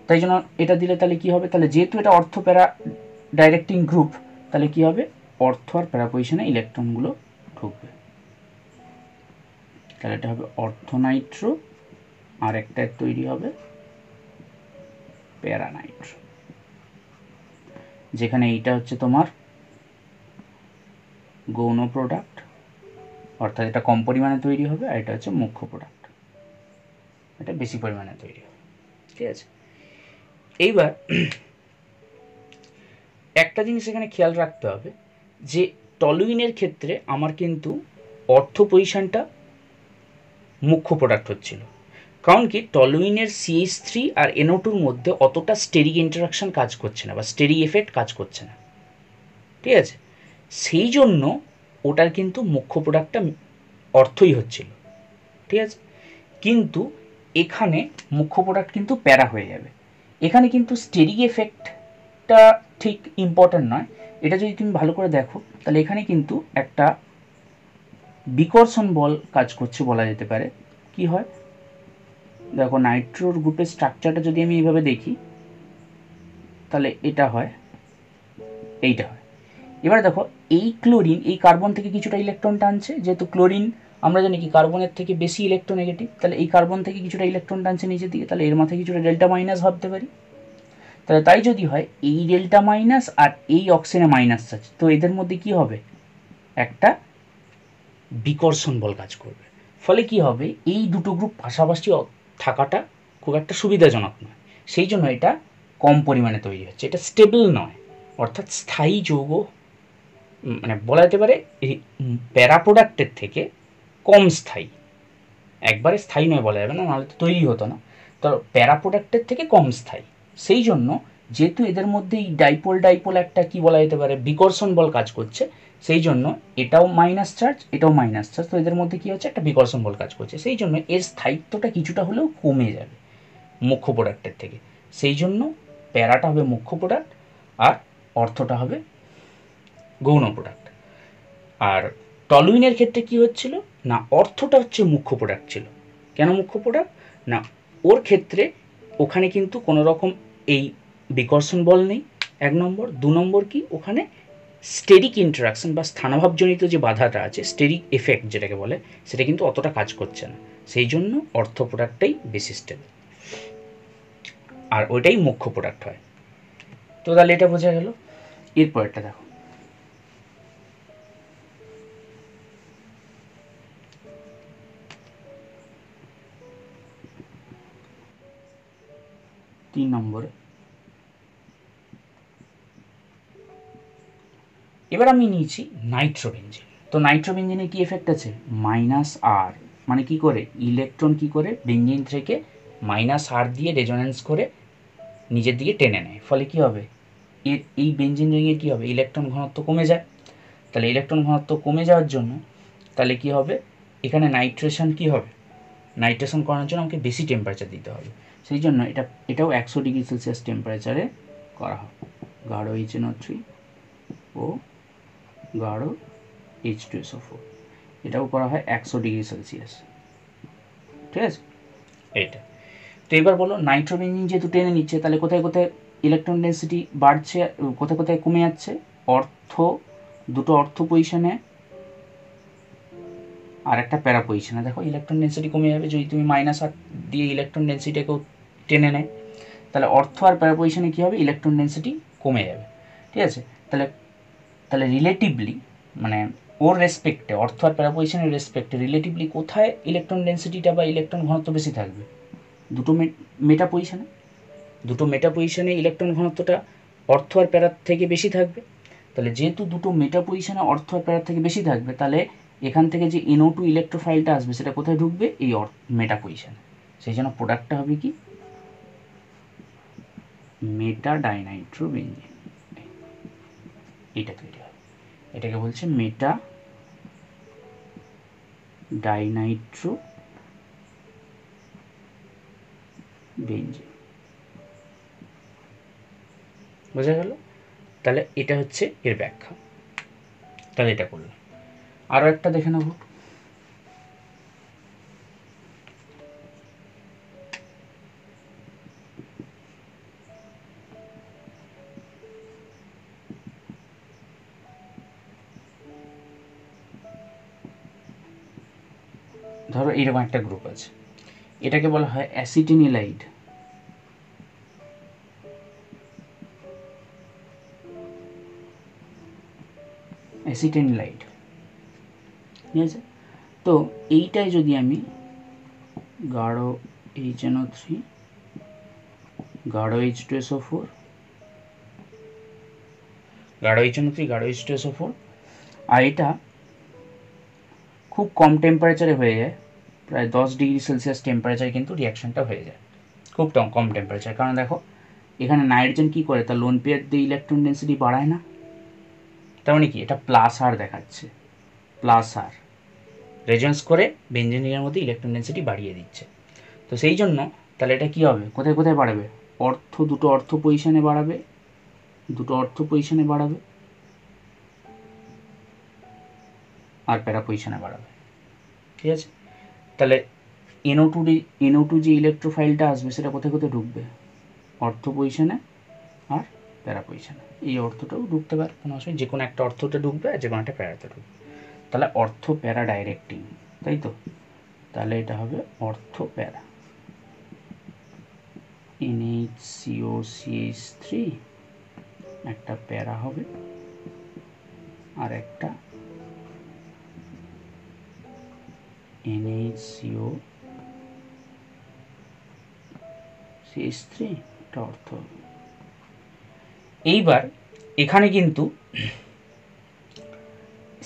তাই জন্য এটা দিলে তাহলে কি হবে, তাহলে যেহেতু এটা অর্থ প্যারা ডাইরেক্টিং গ্রুপ, তাহলে কি হবে, অর্থ আর প্যারা পজিশনে ইলেকট্রনগুলো ঢুকবে, তাহলে এটা হবে অর্থনাইট্রো আর একটা তৈরি হবে প্যারানাইট্রো, যেখানে এইটা হচ্ছে তোমার গৌণ প্রোডাক্ট, অর্থাৎ এটা কম পরিমাণে তৈরি হবে, আর এটা হচ্ছে মুখ্য প্রোডাক্ট। এটা বেশি পরিমাণে তৈরি হয়। ঠিক আছে, এইবার একটা জিনিস এখানে খেয়াল রাখতে হবে যে টলুইনের ক্ষেত্রে আমার কিন্তু অর্থ পজিশনটা মুখ্য প্রোডাক্ট হচ্ছিল, কারণ কি টলুইনের CH3 আর NO2-র মধ্যে অতটা স্টেরিক ইন্টারাকশন কাজ করছে না বা স্টেরিক এফেক্ট কাজ করছে না। ঠিক আছে, সেই জন্য ওটার কিন্তু মুখ্য প্রোডাক্টটা অর্থই হচ্ছিল। ঠিক আছে, কিন্তু এখানে মুখ্য প্রোডাক্ট কিন্তু প্যারা হয়ে যাবে। এখানে কিন্তু স্টেরিক এফেক্টটা ঠিক ইম্পর্ট্যান্ট নয়, এটা যদি তুমি ভালো করে দেখো তাহলে এখানে কিন্তু একটা বিকর্ষণ বল কাজ করছে বলা যেতে পারে। কি হয় দেখো, নাইট্রোর গ্রুপের স্ট্রাকচারটা যদি আমি এইভাবে দেখি তাহলে এটা হয়, এইটা হয়। এবার দেখো এই ক্লোরিন এই কার্বন থেকে কিছুটা ইলেকট্রন টানছে, যেহেতু ক্লোরিন আমরা জানি কি কার্বনের থেকে বেশি ইলেকট্রোনেগেটিভ, তাহলে এই কার্বন থেকে কিছুটা ইলেকট্রন টানছে নিচের দিকে, তাহলে এর মাথায় কিছুটা ডেল্টা মাইনাস ভাবতে পারি। তাহলে তাই যদি হয় এই ডেল্টা মাইনাস আর এই অক্সিজেনে মাইনাস আছে, তো এদের মধ্যে কি হবে, একটা বিকর্ষণ বল কাজ করবে। ফলে কি হবে, এই দুটো গ্রুপ পাশাপাশি থাকাটা খুব একটা সুবিধাজনক নয়, সেই জন্য এটা কম পরিমাণে তৈরি হচ্ছে, এটা স্টেবল নয়, অর্থাৎ স্থায়ী যৌগ, মানে বলা যেতে পারে প্যারা প্রোডাক্টের থেকে কম স্থায়ী। একবারে স্থায়ী নয় বলা যাবে না, নাহলে তো তৈরি হতো না। তো প্যারা প্রোডাক্টের থেকে কম স্থায়ী, সেই জন্য যেহেতু এদের মধ্যে এই ডাইপোল ডাইপোল একটা কি বলা যেতে পারে বিকর্ষণ বল কাজ করছে, সেই জন্য এটাও মাইনাস চার্জ এটাও মাইনাস চার্জ, তো এদের মধ্যে কি হচ্ছে একটা বিকর্ষণ বল কাজ করছে, সেই জন্য এর স্থায়িত্বটা কিছুটা হলেও কমে যাবে মুখ্য প্রোডাক্টের থেকে। সেই জন্য প্যারাটা হবে মুখ্য প্রোডাক্ট আর অর্থটা হবে গৌণ প্রোডাক্ট। আর টলুইনের ক্ষেত্রে কি হচ্ছিল না, অর্থটা হচ্ছে মুখ্য প্রোডাক্ট ছিল। কেন মুখ্য প্রোডাক্ট না, ওর ক্ষেত্রে ওখানে কিন্তু কোনো রকম এই বিকর্ষণ বল নেই, এক নম্বর। দু নম্বর কি, ওখানে স্টেরিক ইন্টারাকশন বা স্থানভাবজনিত যে বাধাটা আছে, স্টেরিক এফেক্ট যেটাকে বলে, সেটা কিন্তু অতটা কাজ করছে না, সেই জন্য অর্থ প্রোডাক্টটাই বেশি স্টেবল আর ওইটাই মুখ্য প্রোডাক্ট হয়। তো তাহলে এটা বোঝা গেল। এরপরটা দেখো, তিন নম্বরে এবার আমি নিয়েছি নাইট্রোবেনজিন। তো নাইট্রোবেনজিনের কি এফেক্ট আছে, -R, মানে কি করে ইলেকট্রন কি করে বেঞ্জিন থেকে -R দিয়ে রেজোনেন্স করে নিজের দিকে টেনে নেয়, ফলে কি হবে এই বেঞ্জিন রিংয়ে কি হবে, ইলেকট্রন ঘনত্ব কমে যায়। তাহলে ইলেকট্রন ঘনত্ব কমে যাওয়ার জন্য তাহলে কি হবে, এখানে নাইট্রেশন কি হবে, নাইট্রেশন করানোর জন্য আমাকে বেশি টেম্পারেচার দিতে হবে, সেই জন্য এটাও 100°C টেম্পারেচারে করা হয়। গাঢ় HNO3 ও গাঢ় H2SO4, এটাও করা হয় 100°C। ঠিক আছে, এইটা। তো এবার বলো নাইট্রোবেনজিন যেহেতু টেনে নিচ্ছে, তাহলে কোথায় কোথায় ইলেকট্রন ডেন্সিটি বাড়ছে, কোথায় কোথায় কমে যাচ্ছে, দুটো অর্থ পজিশনে আর একটা প্যারা পজিশনে। দেখো ইলেকট্রন ডেন্সিটি কমে যাবে যদি তুমি -R দিয়ে ইলেকট্রন ডেন্সিটিকেও টেনে নেয়, তাহলে অর্থ আর প্যারা পজিশনে কী হবে, ইলেকট্রন ডেন্সিটি কমে যাবে। ঠিক আছে, তাহলে রিলেটিভলি মানে ওর রেসপেক্টে, অর্থ আর প্যারা পজিশনের রেসপেক্টে রিলেটিভলি কোথায় ইলেকট্রন ডেন্সিটিটা বা ইলেকট্রন ঘনত্ব বেশি থাকবে, দুটো মেটা পজিশনে ইলেকট্রন ঘনত্বটা অর্থ আর প্যারার থেকে বেশি থাকবে। তাহলে যেহেতু দুটো মেটা পজিশনে অর্থ আর প্যারার থেকে বেশি থাকবে, তাহলে এখান থেকে যে NO2 ইলেকট্রোফাইলটা আসবে সেটা কোথায় ঢুকবে, এই মেটা পজিশনে, সেই জন্য প্রোডাক্টটা হবে কি মেটা ডাইনাইট্রোবেনজিন, এটা তৈরি হবে, এটাকে বলছে মেটা ডাইনাইট্রোবেনজিন। বোঝা গেল? তাহলে এটা হচ্ছে এর ব্যাখ্যা। তাহলে এটা করলাম, আরও একটা দেখে নেব। ধরো এইরকম একটা গ্রুপ আছে, এটাকে বলা হয় অ্যাসিটিনিলাইড। ঠিক আছে, তো এইটাই যদি আমি গাঢ় HNO3 গাঢ় H2SO4 গাঢ় HNO3 গাঢ় H2SO4 আর এটা খুব কম টেম্পারেচারে হয়ে যায়, প্রায় 10°C টেম্পারেচারে কিন্তু রিয়াকশনটা হয়ে যায়, খুব কম টেম্পারেচার। কারণ দেখো এখানে নাইট্রোজেন কী করে, তার লোন পেয়ার দিয়ে ইলেকট্রন ডেন্সিটি বাড়ায় না, তার মানে কি এটা প্লাস আর দেখাচ্ছে, প্লাস আর রেজন্স করে বেঞ্জিনের মধ্যে ইলেকট্রন ডেন্সিটি বাড়িয়ে দিচ্ছে। তো সেই জন্য তাহলে এটা কী হবে, কোথায় কোথায় বাড়াবে, দুটো অর্থ পজিশনে বাড়াবে, আর প্যারা পজিশনে বাড়াবে। ঠিক আছে, তাহলে NO2 যে ইলেকট্রোফাইলটা আসবে সেটা কোথায় কোথায় ঢুকবে, অর্থ পজিশনে আর প্যারা পজিশনে। এই অর্থটাও ঢুকতে পারে, কোনো অসুবিধা, যে কোনো একটা অর্থটা ঢুকবে আর যে কোনো একটা প্যারাতে ঢুকবে। তাহলে অর্থ প্যারা ডাইরেক্টিং, তাই তো, তাহলে এটা হবে অর্থ প্যারা, NHCOCH3 একটা প্যারা হবে আর একটা NHCOCH3 একটা অর্থ হবে। এইবার এখানে কিন্তু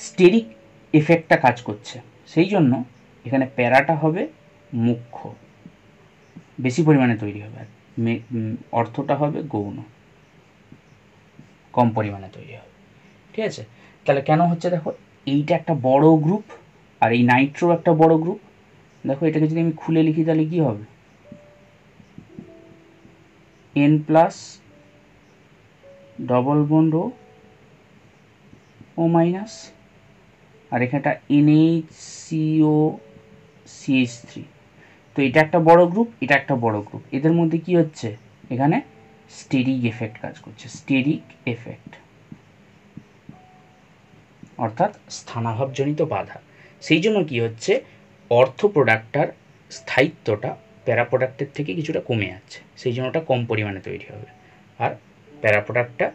স্টেরিক এফেক্টটা কাজ করছে, সেই জন্য এখানে প্যারাটা হবে মুখ্য, বেশি পরিমাণে তৈরি হবে, আর অর্থটা হবে গৌণ, কম পরিমাণে তৈরি হবে। ঠিক আছে, তাহলে কেন হচ্ছে দেখো, এইটা একটা বড় গ্রুপ আর এই নাইট্রো একটা বড় গ্রুপ। দেখো এটাকে যদি আমি খুলে লিখি তাহলে কি হবে, N+ ডবল বন্ড ও মাইনাস, আর এখানটা NHCOCH3। তো এটা একটা বড় গ্রুপ, এটা একটা বড় গ্রুপ, এদের মধ্যে কি হচ্ছে, এখানে স্টেরিক এফেক্ট কাজ করছে, স্টেরিক এফেক্ট অর্থাৎ স্থানাভাবজনিত বাধা। সেই জন্য কি হচ্ছে, অর্থ প্রোডাক্টটার স্থায়িত্বটা প্যারা প্রোডাক্টের থেকে কিছুটা কমে যাচ্ছে, সেই জন্য ওটা কম পরিমাণে তৈরি হবে, আর প্যারা প্রোডাক্টটা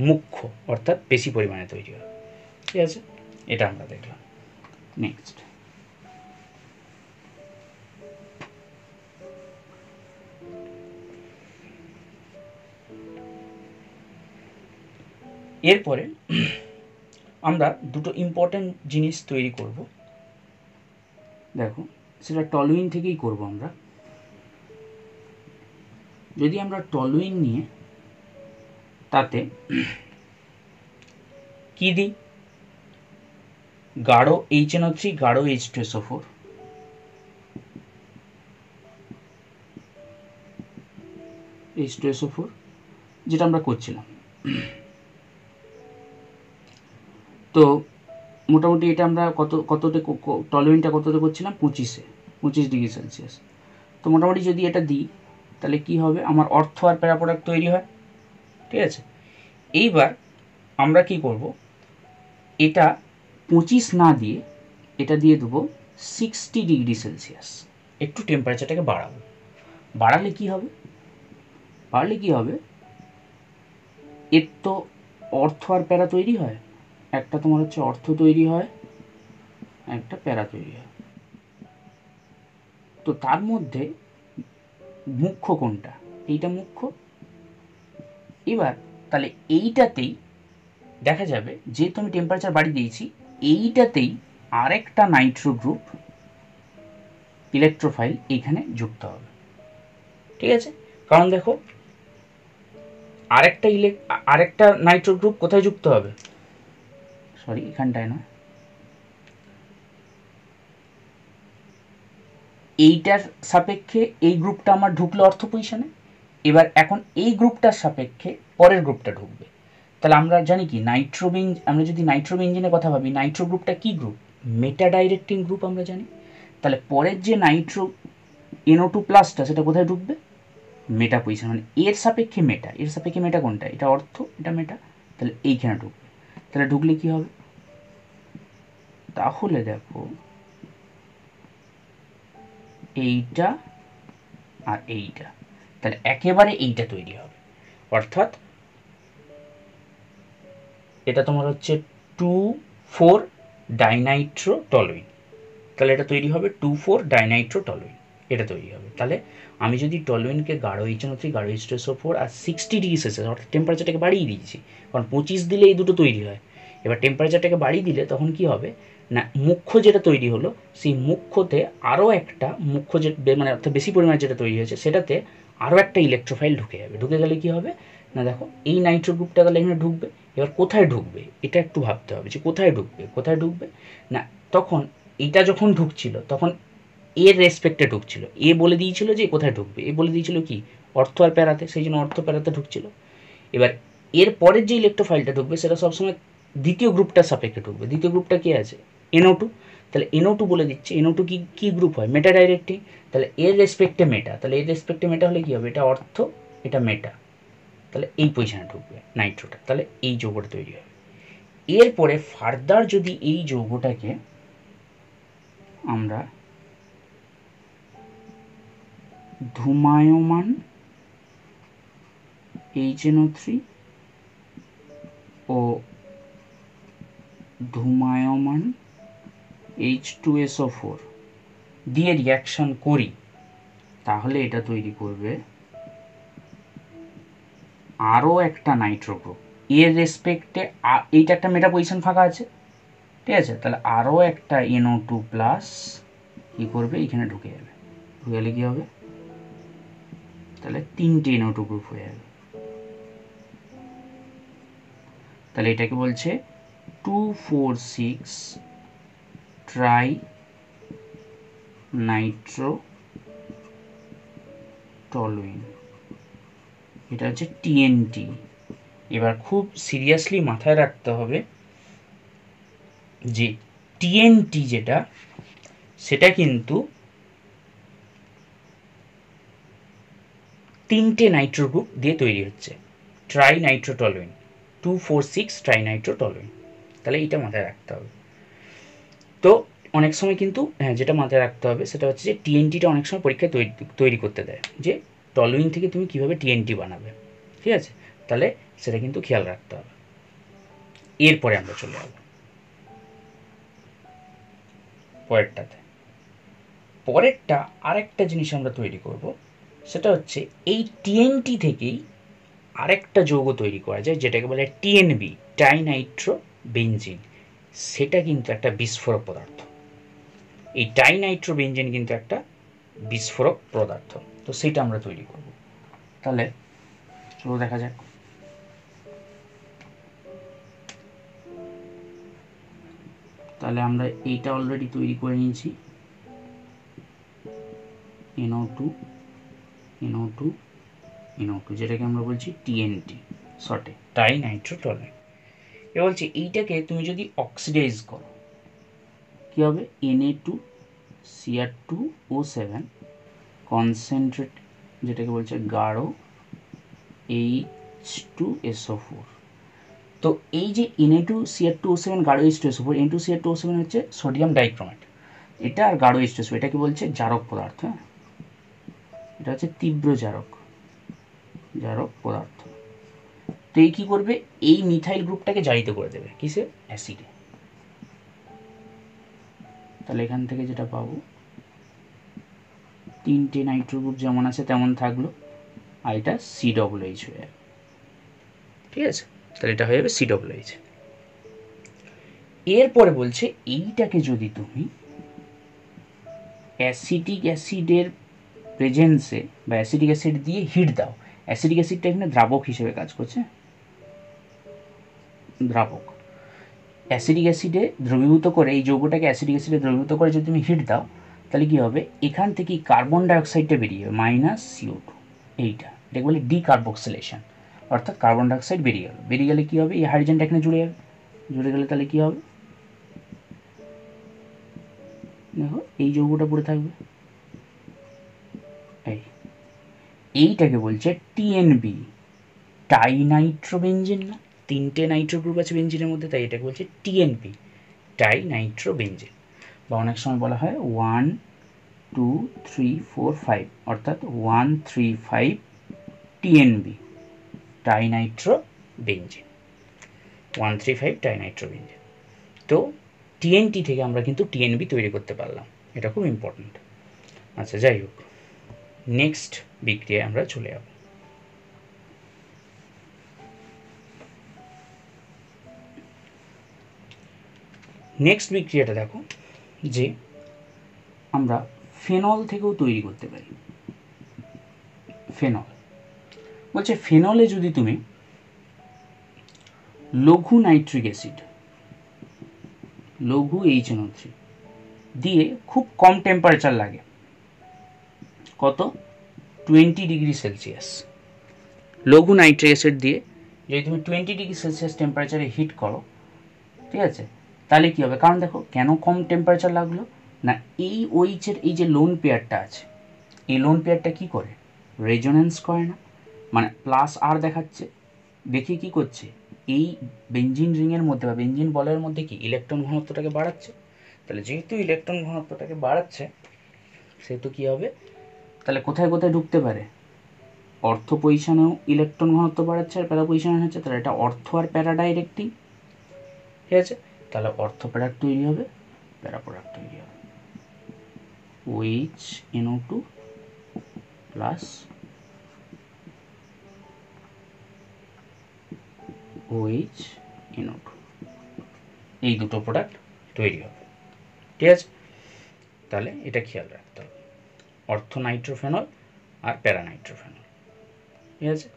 মুখ্য অর্থাৎ বেশি পরিমাণে তৈরি হবে। ঠিক আছে, এটা আমরা দেখলাম। নেক্সট, এরপরে আমরা দুটো ইম্পর্টেন্ট জিনিস তৈরি করব, দেখো সেটা টলুইন থেকেই করব আমরা। যদি আমরা টলুইন নিয়ে তাতে কি দিই, গাঢ় HNO3 গাঢ় H2SO4, যেটা আমরা করছিলাম। তো মোটামুটি এটা আমরা কতটা টলুইনটা কতটা করছিলাম, 25°C। তো মোটামুটি যদি এটা দিই তাহলে কি হবে, আমার অর্থ আর প্যারা প্রোডাক্ট তৈরি হয়। ঠিক আছে, এইবার আমরা কি করব, এটা 25 না দিয়ে এটা দিয়ে দেবো 60°C, একটু টেম্পারেচারটাকে বাড়াবো। বাড়ালে কি হবে, এর তো অর্থ আর প্যারা তৈরি হয়, একটা তোমার হচ্ছে অর্থ তৈরি হয়, একটা প্যারা তৈরি হয়। তো তার মধ্যে মুখ্য কোনটা, এইটা মুখ্য। এবার তাহলে এইটাতেই দেখা যাবে, যেহেতু আমি টেম্পারেচার বাড়িয়ে দিয়েছি, এইটাতেই আরেকটা নাইট্রো গ্রুপ ইলেকট্রোফাইল এখানে যুক্ত হবে। ঠিক আছে, কারণ দেখো আরেকটা নাইট্রো গ্রুপ কোথায় যুক্ত হবে, সরি এখানটায় না, এইটার সাপেক্ষে এই গ্রুপটা আমার ঢুকলো অর্থ পজিশনে, এবার এখন এই গ্রুপটার সাপেক্ষে পরের গ্রুপটা ঢুকবে। তাহলে আমরা জানি কি আমরা যদি নাইট্রোবেঞ্জিনের কথা ভাবি, নাইট্রো গ্রুপটা কি গ্রুপ, মেটা ডাইরেক্টিং গ্রুপ আমরা জানি। তাহলে পরের যে নাইট্রো NO2+টা সেটা কোথায় ঢুকবে, মেটা পজিশন, মানে এর সাপেক্ষে মেটা কোনটা, এটা অর্থ, এটা মেটা, তাহলে এইখানে ঢুকবে। তাহলে ঢুকলে কি হবে, তাহলে দেখো এইটা আর এইটা, তাহলে একেবারে এইটা তৈরি হবে, অর্থাৎ এটা তোমার হচ্ছে 2,4 ডাইনাইট্রোটলুইন। তাহলে এটা তৈরি হবে 2,4 ডাইনাইট্রোটলুইন। এটা তৈরি হবে। তাহলে আমি যদি টলুইনকে গাঢ় HNO3 গাঢ় H2SO4 আর 60 ডিগ্রি সেলসিয়াস অর্থাৎ টেম্পারেচারটাকে বাড়িয়ে দিয়েছি, কারণ 25 দিলে এই দুটো তৈরি হয়। এবার টেম্পারেচারটাকে বাড়িয়ে দিলে তখন কি হবে না, মুখ্য যেটা তৈরি হলো সেই মুখ্যতে আরও একটা মুখ্য যে মানে অর্থাৎ বেশি পরিমাণে যেটা তৈরি হয়েছে সেটাতে আরও একটা ইলেকট্রোফাইল ঢুকে যাবে। ঢুকে গেলে কি হবে না, দেখো এই নাইট্রো গ্রুপটা তাহলে এখানে ঢুকবে। এবার কোথায় ঢুকবে এটা একটু ভাবতে হবে যে কোথায় ঢুকবে, কোথায় ঢুকবে না, তখন এটা যখন ঢুকছিল তখন এর রেসপেক্টে ঢুকছিল, এ বলে দিয়েছিল যে কোথায় ঢুকবে, এ বলে দিয়েছিল কি অর্থ আর প্যারাতে, সেই জন্য অর্থ প্যারাতে ঢুকছিল। এবার এর পরের যে ইলেকট্রোফাইলটা ঢুকবে সেটা সবসময় দ্বিতীয় গ্রুপটার সাপেক্ষে ঢুকবে। দ্বিতীয় গ্রুপটা কি আছে, NO2, তাহলে NO2 বলে দিচ্ছে, NO2 কি গ্রুপ হয়, মেটা ডাইরেক্টলি, তাহলে এর রেসপেক্টে মেটা, তাহলে এর রেসপেক্টে মেটা হলে কি হবে, এটা অর্থ এটা মেটা, তাহলে এই পজিশনে ঢুকবে নাইট্রোটা, তাহলে এই যৌগটা তৈরি হবে। এরপরে ফার্দার যদি এই যৌগটাকে আমরা ধূমায়মান HNO3 ও ধূমায়মান H2SO4 দিয়ে রিয়াকশন করি, তাহলে এটা তৈরি করবে আরও একটা নাইট্রো গ্রুপ। এর রেসপেক্টে এইটা একটা মেটা পজিশন ফাঁকা আছে, ঠিক আছে, তাহলে আরও একটা NO2 প্লাস কী করবে এখানে ঢুকে যাবে। ঢুকে গেলে কী হবে, তাহলে 3টে NO2 গ্রুপ হয়ে যাবে। তাহলে এটাকে বলছে 2,4,6 ট্রাই নাইট্রোটলুইন, এটা হচ্ছে TNT। এবার খুব সিরিয়াসলি মাথায় রাখতে হবে যে TNT যেটা সেটা কিন্তু 3টে নাইট্রো গ্রুপ দিয়ে তৈরি হচ্ছে, ট্রাই নাইট্রোটলুইন, 2,4,6 ট্রাই নাইট্রোটলুইন। তাহলে এটা মাথায় রাখতে হবে। তো অনেক সময় কিন্তু হ্যাঁ যেটা মাথায় রাখতে হবে সেটা হচ্ছে যে TNTটা অনেক সময় পরীক্ষায় তৈরি করতে দেয়, যে টলুইন থেকে তুমি কিভাবে TNT বানাবে, ঠিক আছে, তাহলে সেটা কিন্তু খেয়াল রাখতে হবে। এরপরে আমরা চলে যাব পরেরটাতে। পরেরটা আরেকটা জিনিস আমরা তৈরি করব, সেটা হচ্ছে এই TNT থেকেই আরেকটা যৌগ তৈরি করা যায় যেটাকে বলে TNB, টাইনাইট্রো বেঞ্জিন। সেটা কিন্তু একটা বিস্ফোরক পদার্থ। এই টাইনাইট্রো বেঞ্জিন কিন্তু একটা বিস্ফোরক পদার্থ, তো সেটা আমরা তৈরি করব। তাহলে চলো দেখা যাক। তাহলে আমরা এইটা অলরেডি তৈরি করে নিয়েছি, NO2 NO2 NO2, যেটাকে আমরা বলছি TNT শর্টে, টাইনাইট্রোটলুইন। এ বলছি এইটাকে তুমি যদি অক্সিডাইজ করো কি হবে, Na2Cr2O7 কনসেন্ট্রেট, যেটাকে বলছে গাঢ় H2SO4। তো এই যে Na2Cr2O7 গাঢ় H2SO4, Na2Cr2O7 হচ্ছে সোডিয়াম ডাইক্রোমেট, এটা আর গাঢ় H2SO, এটাকে বলছে জারক পদার্থ। হ্যাঁ, এটা হচ্ছে তীব্র জারক পদার্থ। তো এই কি করবে, এই মিথাইল গ্রুপটাকে জারিত করে দেবে কিসে, অ্যাসিডে। তাহলে এখান থেকে যেটা পাবো 3টে নাইট্রো গ্রুপ যেমন আছে তেমন থাকলো, আর এটা COOH হয়ে যাবে, ঠিক আছে, তাহলে এটা হয়ে যাবে COOH। এরপরে বলছে এইটাকে যদি তুমি অ্যাসিটিক অ্যাসিডের প্রেজেন্সে বা অ্যাসিটিক অ্যাসিড দিয়ে হিট দাও, অ্যাসিটিক অ্যাসিডটা এখানে দ্রাবক হিসেবে কাজ করছে, দ্রাবক। অ্যাসিডিক অ্যাসিডে দ্রবীভূত করে, এই যৌগটাকে অ্যাসিডিক অ্যাসিডে দ্রবীভূত করে যদি তুমি হিট দাও, তাহলে কী হবে, এখান থেকে কার্বন ডাইঅক্সাইডটা বেরিয়ে যাবে -CO2, এটাকে বলে ডিকার্বক্সিলেশন, অর্থাৎ কার্বন ডাইঅক্সাইড বেরিয়ে গেল। বেরিয়ে গেলে কী হবে, এই হাইড্রোজেনটা এখানে জুড়ে যাবে, জুড়ে গেলে তাহলে কী হবে, দেখো এই যৌগটা পড়ে থাকবে, এইটাকে বলছে TNB, টাইনাইট্রোবেনজিন। না, 3টে নাইট্রো গ্রুপ আছে বেঞ্জিনের মধ্যে, তাই এটাকে বলছে TNB, টাইনাইট্রোবেনজিন। বা অনেক সময় বলা হয় 1 2 3 4 5, অর্থাৎ 135 TNB, টাইনাইট্রোবেনজিন, 135 টাইনাইট্রোবেনজিন। তো TNT থেকে আমরা কিন্তু TNB তৈরি করতে পারলাম, এটা খুব ইম্পর্টেন্ট। আচ্ছা, যাই হোক, নেক্সট বিক্রিয়ায় আমরা চলে যাব। নেক্সট বিক্রিয়াটা দেখো, যে আমরা ফেনল থেকেও তৈরি করতে পারি। ফেনল বলছে, ফেনলে যদি তুমি লঘু নাইট্রিক অ্যাসিড, লঘু HNO3 দিয়ে খুব কম টেম্পারেচার লাগে, কত, 20 ডিগ্রি সেলসিয়াস, লঘু নাইট্রিক অ্যাসিড দিয়ে যদি তুমি 20 ডিগ্রি সেলসিয়াস টেম্পারেচারে হিট করো, ঠিক আছে, তাহলে কী হবে? কারণ দেখো কেন কম টেম্পারেচার লাগলো না, এই ওইচের এই যে লোন পেয়ারটা আছে, এই লোন পেয়ারটা কী করে, রেজোনেন্স করে না, মানে প্লাস আর দেখাচ্ছে, দেখি কি করছে, এই বেঞ্জিন রিংয়ের মধ্যে বা বেঞ্জিন বলের মধ্যে কি ইলেকট্রন ঘনত্বটাকে বাড়াচ্ছে। তাহলে যেহেতু ইলেকট্রন ঘনত্বটাকে বাড়াচ্ছে, সেহেতু কী হবে, তাহলে কোথায় কোথায় ঢুকতে পারে, অর্থ পজিশনেও ইলেকট্রন ঘনত্ব বাড়াচ্ছে আর প্যারা পজিশনে হচ্ছে, তাহলে এটা অর্থ আর প্যারা ডাইরেক্টিং, ঠিক আছে, তাহলে অর্থ প্রোডাক্ট তৈরি হবে, প্যারা প্রোডাক্ট তৈরি হবে, OHNO2 প্লাস OHNO2, এই দুটো প্রোডাক্ট তৈরি হবে, ঠিক আছে। তাহলে এটা খেয়াল রাখতে হবে, অর্থ নাইট্রোফেনল আর প্যারা নাইট্রোফেনল, ঠিক আছে।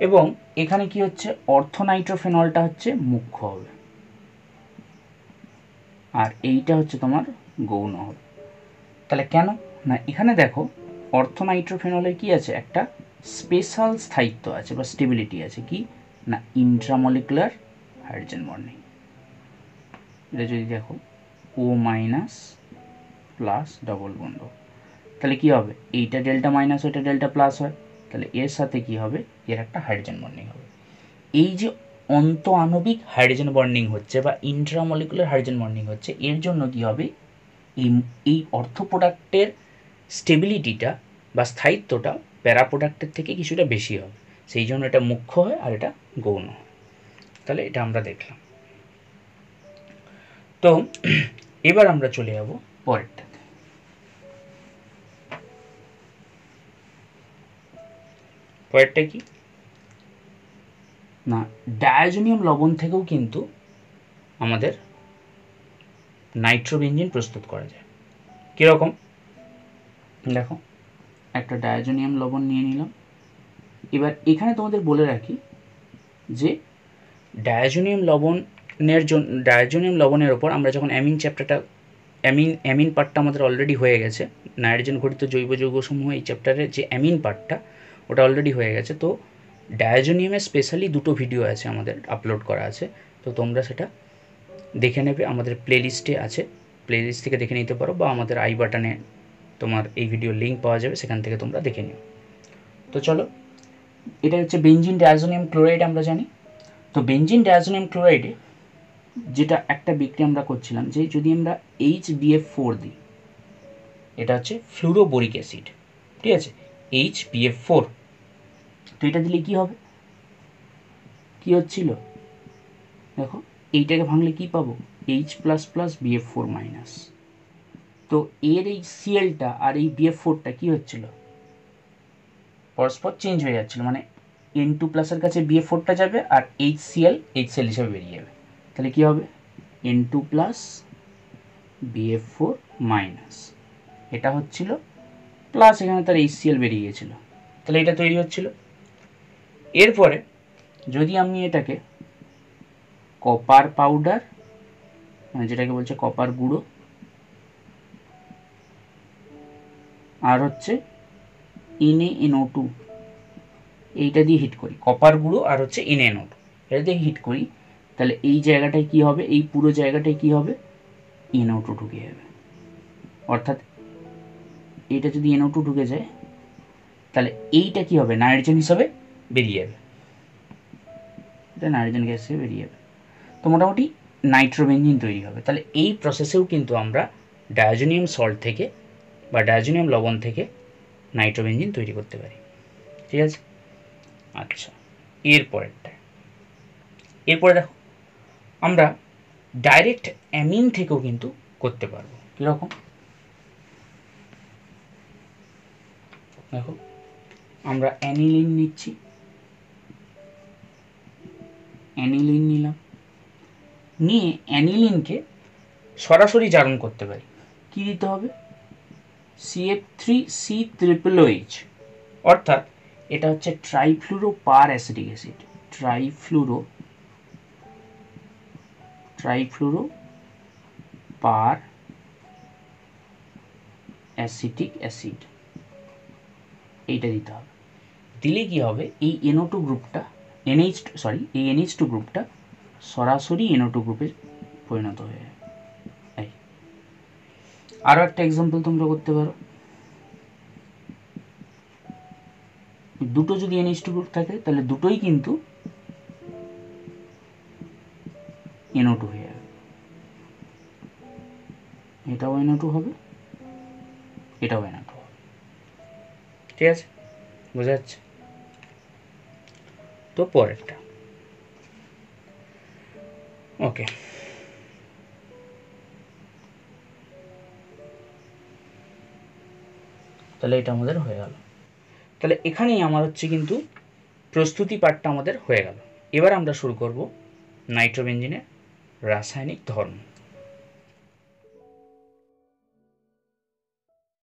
এবং এখানে কি হচ্ছে, অর্থ নাইট্রোফেনলটা হচ্ছে মুখ্য হবে, আর এইটা হচ্ছে তোমার গৌণ হবে। তাহলে কেন না, এখানে দেখো অর্থ নাইট্রোফেনলের কি আছে, একটা স্পেশাল স্থায়িত্ব আছে বা স্টেবিলিটি আছে, কি না, ইন্ট্রামলিকুলার হাইড্রোজেন বন্ডিং। এটা যদি দেখো O minus plus double bond, তাহলে কি হবে, এইটা ডেল্টা মাইনাস ওইটা ডেল্টা প্লাস হয়, তাহলে এর সাথে কি হবে, এর একটা হাইড্রোজেন বন্ডিং হবে। এই যে অন্ত আণবিক হাইড্রোজেন বন্ডিং হচ্ছে বা ইন্ট্রামলিকুলার হাইড্রোজেন বন্ডিং হচ্ছে, এর জন্য কি হবে, এই অর্থ প্রোডাক্টের স্টেবিলিটিটা বা স্থায়িত্বটা প্যারা প্রোডাক্টের থেকে কিছুটা বেশি হবে, সেই জন্য এটা মুখ্য হয় আর এটা গৌণ হয়। তাহলে এটা আমরা দেখলাম। তো এবার আমরা চলে যাব পরেরটাতে। পরেরটা কি না, ডায়াজোনিয়াম লবণ থেকেও কিন্তু আমাদের নাইট্রোবেঞ্জিন প্রস্তুত করা যায়। কীরকম দেখো, একটা ডায়াজোনিয়াম লবণ নিয়ে নিলাম। এবার এখানে তোমাদের বলে রাখি যে ডায়াজোনিয়াম লবণের ওপর আমরা যখন অ্যামিন চ্যাপ্টারটা অ্যামিন পার্টটা আমাদের অলরেডি হয়ে গেছে, নাইট্রোজেন ঘটিত জৈব যৌগসমূহ এই চ্যাপ্টারের যে অ্যামিন পার্টটা ওটা অলরেডি হয়ে গেছে। তো ডায়াজোনিয়ামের স্পেশালি দুটো ভিডিও আছে আমাদের আপলোড করা আছে, তো তোমরা সেটা দেখে নেবে, আমাদের প্লেলিস্টে আছে, প্লেলিস্ট থেকে দেখে নিতে পারো, বা আমাদের আই বাটনে তোমার এই ভিডিও লিঙ্ক পাওয়া যাবে, সেখান থেকে তোমরা দেখে নিও। তো চলো, এটা হচ্ছে বেঞ্জিন ডায়াজোনিয়াম ক্লোরাইড আমরা জানি। তো বেঞ্জিন ডায়াজোনিয়াম ক্লোরাইডে যেটা একটা বিক্রিয়া আমরা করছিলাম, যে যদি আমরা HBF4 দিই, এটা হচ্ছে ফ্লুরোবোরিক অ্যাসিড, ঠিক আছে, HBF4, তো এটা দিলে কি হবে, কি হচ্ছিল দেখো, এইটাকে ভাঙলে কি পাবো, H++BF4-। তো এর এই সিএলটা আর এই BF4টা কি হচ্ছিল, পরস্পর চেঞ্জ হয়ে যাচ্ছিল, মানে N2+ কাছে BF4টা যাবে আর HCl হিসেবে বেরিয়ে যাবে, তাহলে কি হবে, N2+ BF4-, এটা হচ্ছিল প্লাস, এখানে তার HCl বেরিয়ে গিয়েছিল, তাহলে এটা তৈরি হচ্ছিল। এরপরে যদি আমি এটাকে কপার পাউডার, মানে যেটাকে বলছে কপার গুঁড়ো, আর হচ্ছে NaNO2, এইটা দিয়ে হিট করি, কপার গুঁড়ো আর হচ্ছে NaNO2, এটা দিয়ে হিট করি, তাহলে এই জায়গাটায় কি হবে, এই পুরো জায়গাটায় কি হবে, NO2 ঢুকে যাবে। অর্থাৎ এইটা যদি NO2 ঢুকে যায়, তাহলে এইটা কি হবে, নাইট্রোজেন হিসাবে বেরিয়ে যাবে, এটা নাইট্রোজেন গ্যাস হিসেবে বেরিয়ে যাবে। তো মোটামুটি নাইট্রোবেঞ্জিন তৈরি হবে। তাহলে এই প্রসেসেও কিন্তু আমরা ডায়াজোনিয়াম সল্ট থেকে বা ডায়াজোনিয়াম লবণ থেকে নাইট্রোবেঞ্জিন তৈরি করতে পারি, ঠিক আছে। আচ্ছা, এরপরে দেখো, আমরা ডাইরেক্ট অ্যামিন থেকেও কিন্তু করতে পারবো। কীরকম দেখো, আমরা অ্যানিলিন নিচ্ছি, অ্যানিলিন নিলাম, নিয়ে অ্যানিলিনকে সরাসরি জারণ করতে পারি। কি দিতে হবে? CF3C OH, অর্থাৎ এটা হচ্ছে ট্রাইফ্লুরো পার অ্যাসিটিক অ্যাসিড, ট্রাইফ্লুরো পার অ্যাসিটিক অ্যাসিড, এইটা দিতে হবে। দিলে কি হবে, এই NO2 গ্রুপটা এই NH2 গ্রুপটা সরাসরি NO2 গ্রুপে পরিণত হয়ে যাবে। আরও একটা এক্সাম্পল তোমরা করতে পারো, দুটো যদি NH2 গ্রুপ থাকে তাহলে দুটোই কিন্তু NO2 হয়ে যাবে, এটাও NO2 হবে, এটাও NO2 হবে। ঠিক আছে, বোঝা যাচ্ছে? তো পরেরটা, ওকে, তাহলে এটা আমাদের হয়ে গেল। তাহলে এখানেই আমার হচ্ছে কিন্তু প্রস্তুতি পার্টটা আমাদের হয়ে গেল। এবার আমরা শুরু করব নাইট্রোবেনজিনের রাসায়নিক ধর্ম।